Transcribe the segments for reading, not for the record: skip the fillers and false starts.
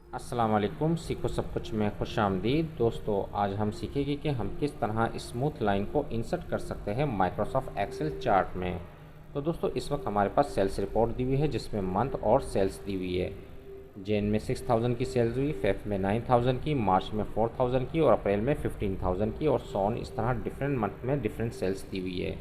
अस्सलाम वालेकुम। सीखो सब कुछ में खुशामदीद। दोस्तों, आज हम सीखेंगे कि हम किस तरह स्मूथ लाइन को इंसर्ट कर सकते हैं माइक्रोसॉफ्ट एक्सेल चार्ट में। तो दोस्तों, इस वक्त हमारे पास सेल्स रिपोर्ट दी हुई है जिसमें मंथ और सेल्स दी हुई है। जैन में 6000 की सेल्स हुई, फेब में 9000 की, मार्च में 4000 की और अप्रैल में 15000 की और सॉन इस तरह डिफरेंट मंथ में डिफरेंट सेल्स दी हुई है।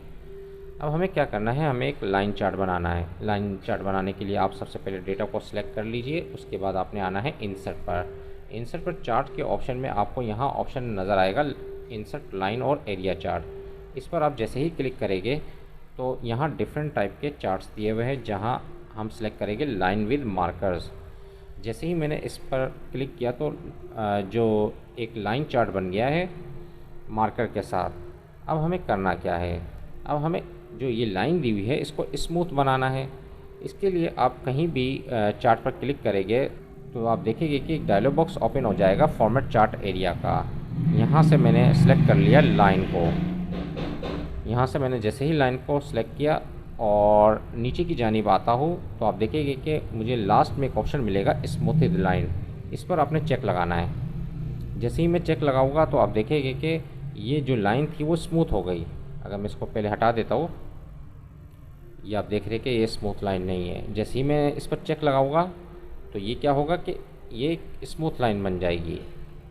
अब हमें क्या करना है, हमें एक लाइन चार्ट बनाना है। लाइन चार्ट बनाने के लिए आप सबसे पहले डेटा को सिलेक्ट कर लीजिए। उसके बाद आपने आना है इंसर्ट पर। इंसर्ट पर चार्ट के ऑप्शन में आपको यहाँ ऑप्शन नज़र आएगा इंसर्ट लाइन और एरिया चार्ट। इस पर आप जैसे ही क्लिक करेंगे तो यहाँ डिफरेंट टाइप के चार्ट्स दिए हुए हैं जहाँ हम सेलेक्ट करेंगे लाइन विद मार्कर्स। जैसे ही मैंने इस पर क्लिक किया तो जो एक लाइन चार्ट बन गया है मार्कर के साथ। अब हमें करना क्या है, अब हमें जो ये लाइन दी हुई है इसको स्मूथ बनाना है। इसके लिए आप कहीं भी चार्ट पर क्लिक करेंगे तो आप देखेंगे कि एक डायलॉग बॉक्स ओपन हो जाएगा फॉर्मेट चार्ट एरिया का। यहाँ से मैंने सेलेक्ट कर लिया लाइन को। यहाँ से मैंने जैसे ही लाइन को सिलेक्ट किया और नीचे की जानिब आता हूँ तो आप देखेंगे कि मुझे लास्ट में एक ऑप्शन मिलेगा स्मूथेड लाइन। इस पर आपने चेक लगाना है। जैसे ही मैं चेक लगाऊंगा तो आप देखेंगे कि ये जो लाइन थी वो स्मूथ हो गई। अगर मैं इसको पहले हटा देता हूँ, ये आप देख रहे कि ये स्मूथ लाइन नहीं है। जैसे ही मैं इस पर चेक लगाऊंगा तो ये क्या होगा कि ये स्मूथ लाइन बन जाएगी।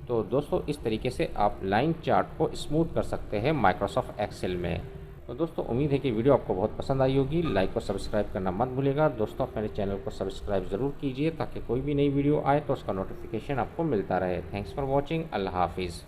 तो दोस्तों, इस तरीके से आप लाइन चार्ट को स्मूथ कर सकते हैं माइक्रोसॉफ्ट एक्सेल में। तो दोस्तों, उम्मीद है कि वीडियो आपको बहुत पसंद आई होगी। लाइक और सब्सक्राइब करना मत भूलिएगा। दोस्तों, मेरे चैनल को सब्सक्राइब ज़रूर कीजिए ताकि कोई भी नई वीडियो आए तो उसका नोटिफिकेशन आपको मिलता रहे। Thanks for watching. अल्लाह हाफिज़।